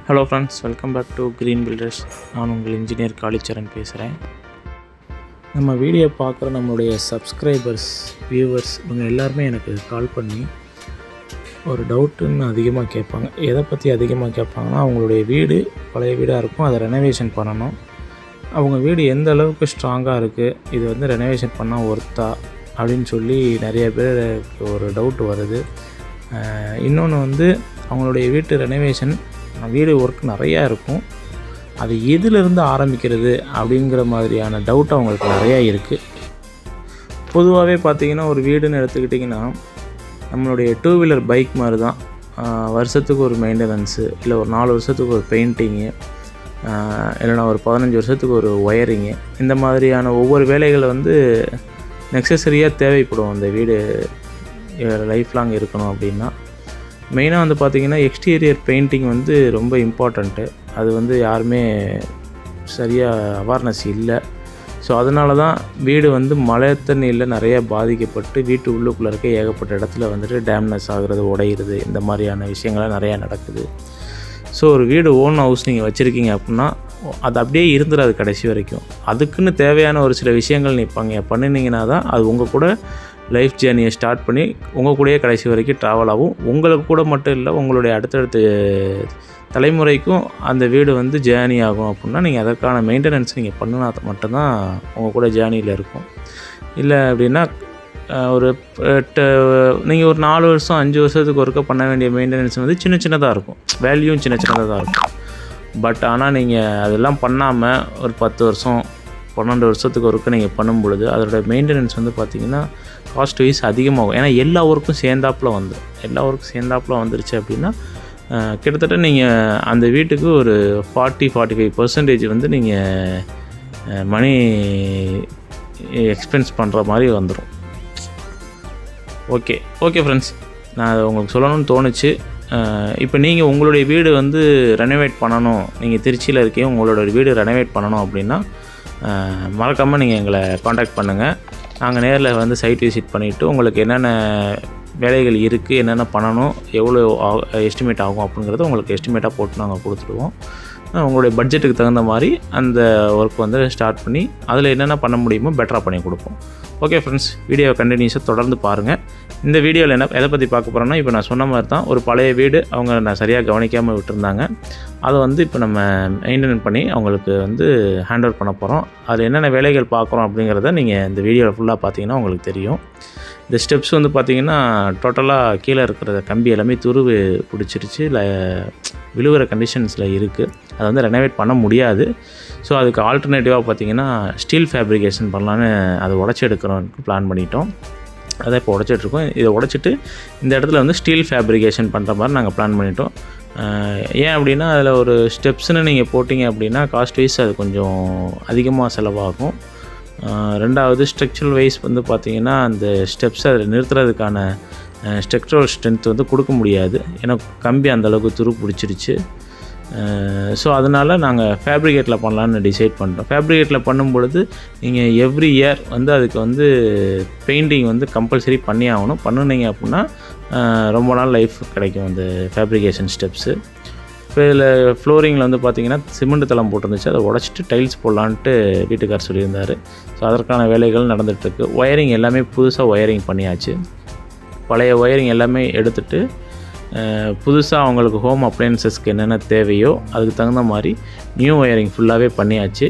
Hello friends, welcome back to Green Builders. நான் உங்கள் engineer Kalicharan பேசுகிறேன். நம்ம வீடியோ பார்க்குற நம்மளுடைய சப்ஸ்கிரைபர்ஸ், வியூவர்ஸ் இவங்க எல்லாருமே எனக்கு கால் பண்ணி ஒரு டவுட்டுன்னு அதிகமாக கேட்பாங்க. எதை பற்றி அதிகமாக கேட்பாங்கன்னா, அவங்களுடைய வீடு பழைய வீடாக இருக்கும், அதை ரெனோவேஷன் பண்ணணும். அவங்க வீடு எந்த அளவுக்கு ஸ்ட்ராங்காக இருக்குது, இது வந்து ரெனோவேஷன் பண்ணால் ஒர்த்தா அப்படின்னு சொல்லி நிறைய பேருக்கு ஒரு டவுட் வருது. இன்னொன்று வந்து அவங்களுடைய வீட்டு ரெனோவேஷன் வீடு ஒர்க் நிறையா இருக்கும், அது எதிலிருந்து ஆரம்பிக்கிறது அப்படிங்கிற மாதிரியான டவுட் அவங்களுக்கு நிறையா இருக்குது. பொதுவாகவே பார்த்திங்கன்னா, ஒரு வீடுன்னு எடுத்துக்கிட்டிங்கன்னா நம்மளுடைய 2 வீலர் பைக் மாதிரி தான். வருஷத்துக்கு ஒரு மெயின்டெனன்ஸு, இல்லை ஒரு 4 வருஷத்துக்கு ஒரு பெயிண்டிங்கு, இல்லைனா ஒரு 15 வருஷத்துக்கு ஒரு ஒயரிங்கு, இந்த மாதிரியான ஒவ்வொரு வேலைகளை வந்து நெசசரியாக தேவைப்படும். அந்த வீடு லைஃப் லாங் இருக்கணும் அப்படின்னா மெயினாக வந்து பார்த்திங்கன்னா எக்ஸ்டீரியர் பெயிண்டிங் வந்து ரொம்ப இம்பார்ட்டண்ட்டு. அது வந்து யாருமே சரியாக அவேர்னஸ் இல்லை. ஸோ அதனால தான் வீடு வந்து மழை தண்ணியில் நிறைய பாதிக்கப்பட்டு வீட்டு உள்ளுக்குள்ளே இருக்க ஏகப்பட்ட இடத்துல வந்துட்டு டேம்னஸ் ஆகிறது, உடையிறது, இந்த மாதிரியான விஷயங்கள்லாம் நிறையா நடக்குது. ஸோ ஒரு வீடு ஓன் ஹவுஸ் நீங்கள் வச்சுருக்கீங்க அப்படின்னா அது அப்படியே இருந்துடாது கடைசி வரைக்கும். அதுக்குன்னு தேவையான ஒரு சில விஷயங்கள் பண்ணினீங்கன்னா தான் அது உங்கள் கூட லைஃப் ஜேர்னியை ஸ்டார்ட் பண்ணி உங்கள் கூடயே கடைசி வரைக்கும் ட்ராவல் ஆகும். உங்களுக்கு கூட மட்டும் இல்லை, உங்களுடைய அடுத்தடுத்த தலைமுறைக்கும் அந்த வீடு வந்து ஜேர்னி ஆகும். அப்படின்னா நீங்கள் அதற்கான மெயின்டெனன்ஸ் நீங்கள் பண்ணினா மட்டும்தான் உங்கள் கூட ஜேர்னியில் இருக்கும். இல்லை அப்படின்னா ஒரு நீங்கள் ஒரு 4 வருஷம் 5 வருஷத்துக்கு ஒருக்க பண்ண வேண்டிய மெயின்டெனன்ஸ் வந்து சின்னதாக இருக்கும், வேல்யூவும் சின்னதாக தான் இருக்கும். பட் ஆனால் நீங்கள் அதெல்லாம் பண்ணாமல் ஒரு 10 வருஷம் 12 வருஷத்துக்கு ஒருக்க நீங்கள் பண்ணும் பொழுது அதோடய மெயின்டெனன்ஸ் வந்து பார்த்திங்கன்னா காஸ்ட் வைஸ் அதிகமாகும். ஏன்னா எல்லா ஒர்க்கும் சேர்ந்தாப்பில் வந்துருச்சு அப்படின்னா கிட்டத்தட்ட நீங்கள் அந்த வீட்டுக்கு ஒரு 40-45% வந்து நீங்கள் மணி எக்ஸ்பென்ஸ் பண்ணுற மாதிரி வந்துடும். ஓகே ஃப்ரெண்ட்ஸ், நான் அதை உங்களுக்கு சொல்லணும்னு தோணுச்சு. இப்போ நீங்கள் உங்களுடைய வீடு வந்து ரெனோவேட் பண்ணணும், நீங்கள் திருச்சியில் இருக்கீங்க, உங்களோட வீடு ரெனோவேட் பண்ணணும் அப்படின்னா மறக்காமல் நீங்கள் எங்களை காண்டாக்ட் பண்ணுங்கள். நாங்கள் நேரில் வந்து சைட் விசிட் பண்ணிவிட்டு உங்களுக்கு என்னென்ன வேலைகள் இருக்குது, என்னென்ன பண்ணணும், எவ்வளோ எஸ்டிமேட் ஆகும் அப்படிங்கிறத உங்களுக்கு எஸ்டிமேட்டாக போட்டு நாங்கள் கொடுத்துடுவோம். உங்களுடைய பட்ஜெட்டுக்கு தகுந்த மாதிரி அந்த ஒர்க் வந்து ஸ்டார்ட் பண்ணி அதில் என்னென்ன பண்ண முடியுமோ பெட்டராக பண்ணி கொடுப்போம். ஓகே ஃப்ரெண்ட்ஸ், வீடியோவை கண்டினியூஸாக தொடர்ந்து பாருங்கள். இந்த வீடியோவில் எதை பற்றி பார்க்க போகிறோன்னா, இப்போ நான் சொன்ன மாதிரி தான் ஒரு பழைய வீடு அவங்க நான் சரியாக கவனிக்காமல் விட்டுருந்தாங்க. அதை வந்து இப்போ நம்ம மெயின்டைன் பண்ணி அவங்களுக்கு வந்து ஹேண்ட் ஓவர் பண்ண போகிறோம். அதில் என்னென்ன வேலைகள் பார்க்குறோம் அப்படிங்கிறத நீங்கள் இந்த வீடியோவில் ஃபுல்லாக பார்த்தீங்கன்னா உங்களுக்கு தெரியும். இந்த ஸ்டெப்ஸ் வந்து பார்த்திங்கன்னா டோட்டலாக கீழே இருக்கிற கம்பி எல்லாமே துருவு பிடிச்சிருச்சு, இல்லை விழுகிற கண்டிஷன்ஸில் இருக்குது. அதை வந்து ரெனோவேட் பண்ண முடியாது. ஸோ அதுக்கு ஆல்டர்னேட்டிவாக பார்த்திங்கன்னா ஸ்டீல் ஃபேப்ரிகேஷன் பண்ணலான்னு அதை உடச்சி எடுக்கிறோன்னு பிளான் பண்ணிட்டோம். அதை இப்போ உடச்சிட்ருக்கோம். இதை உடச்சிட்டு இந்த இடத்துல வந்து ஸ்டீல் ஃபேப்ரிகேஷன் பண்ணுற மாதிரி நாங்கள் பிளான் பண்ணிட்டோம். ஏன் அப்படின்னா அதில் ஒரு ஸ்டெப்ஸ்ன்னு நீங்கள் போட்டிங்க அப்படின்னா காஸ்ட் வைஸ் அது கொஞ்சம் அதிகமாக செலவாகும். ரெண்டாவது ஸ்ட்ரக்சரல் வைஸ் வந்து பார்த்திங்கன்னா அந்த ஸ்டெப்ஸ் அதில் நிறுத்துறதுக்கான ஸ்ட்ரக்சரல் ஸ்ட்ரென்த் வந்து கொடுக்க முடியாது, ஏன்னா கம்பி அந்தளவுக்கு துரு பிடிச்சிருச்சு. ஸோ அதனால் நாங்கள் ஃபேப்ரிகேட்டில் பண்ணலான்னு டிசைட் பண்ணிட்டோம். ஃபேப்ரிகேட்டில் பண்ணும் பொழுது நீங்கள் எவ்ரி இயர் வந்து அதுக்கு வந்து பெயிண்டிங் வந்து கம்பல்சரி பண்ணி ஆகணும். பண்ணினீங்க அப்படின்னா ரொம்ப நாள் லைஃப் கிடைக்கும் அந்த ஃபேப்ரிகேஷன் ஸ்டெப்ஸு. இப்போ இதில் ஃப்ளோரிங்கில் வந்து பார்த்திங்கன்னா சிமெண்ட் தளம் போட்டிருந்துச்சு, அதை உடச்சிட்டு டைல்ஸ் போடலான்ட்டு வீட்டுக்கார் சொல்லியிருந்தார். ஸோ அதற்கான வேலைகள் நடந்துகிட்ருக்கு. ஒயரிங் எல்லாமே புதுசாக ஒயரிங் பண்ணியாச்சு. பழைய ஒயரிங் எல்லாமே எடுத்துகிட்டு புதுசாக அவங்களுக்கு ஹோம் அப்ளையன்சஸ்க்கு என்னென்ன தேவையோ அதுக்கு தகுந்த மாதிரி நியூ ஒயரிங் ஃபுல்லாகவே பண்ணியாச்சு.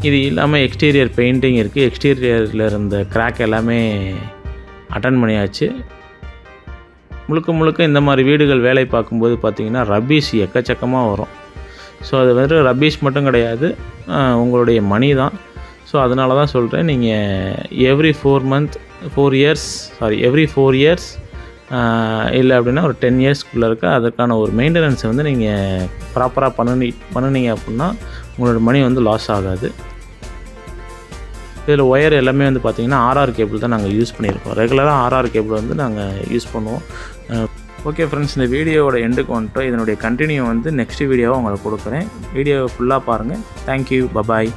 இது இல்லாமல் எக்ஸ்டீரியர் பெயிண்டிங் இருக்குது. எக்ஸ்டீரியரில் இருந்த கிராக் எல்லாமே அட்டன் பண்ணியாச்சு. முழுக்க இந்த மாதிரி வீடுகள் வேலை பார்க்கும்போது பார்த்திங்கன்னா ரப்பீஸ் எக்கச்சக்கமாக வரும். ஸோ அது வந்து ரப்பீஸ் மட்டும் கிடையாது, உங்களுடைய மணி தான். ஸோ அதனால தான் சொல்கிறேன், நீங்கள் எவ்ரி 4 இயர்ஸ் இல்லை அப்படின்னா ஒரு 10 இயர்ஸ்க்குள்ளே இருக்க அதற்கான ஒரு மெயின்டெனன்ஸை வந்து நீங்கள் ப்ராப்பராக பண்ணினீங்க அப்படின்னா உங்களோட மணி வந்து லாஸ் ஆகாது. இதில் ஒயர் எல்லாமே வந்து பார்த்திங்கன்னா RR கேபிள் தான் நாங்கள் யூஸ் பண்ணியிருக்கோம். ரெகுலராக RR கேபிள் வந்து நாங்கள் யூஸ் பண்ணுவோம். ஓகே ஃப்ரெண்ட்ஸ், இந்த வீடியோவோட எண்டுக்கு வந்துட்டோம். இதனுடைய கண்டினியூ வந்து நெக்ஸ்ட் வீடியோவை உங்களுக்கு கொடுக்குறேன். வீடியோவை ஃபுல்லாக பாருங்கள். Thank you, bye bye.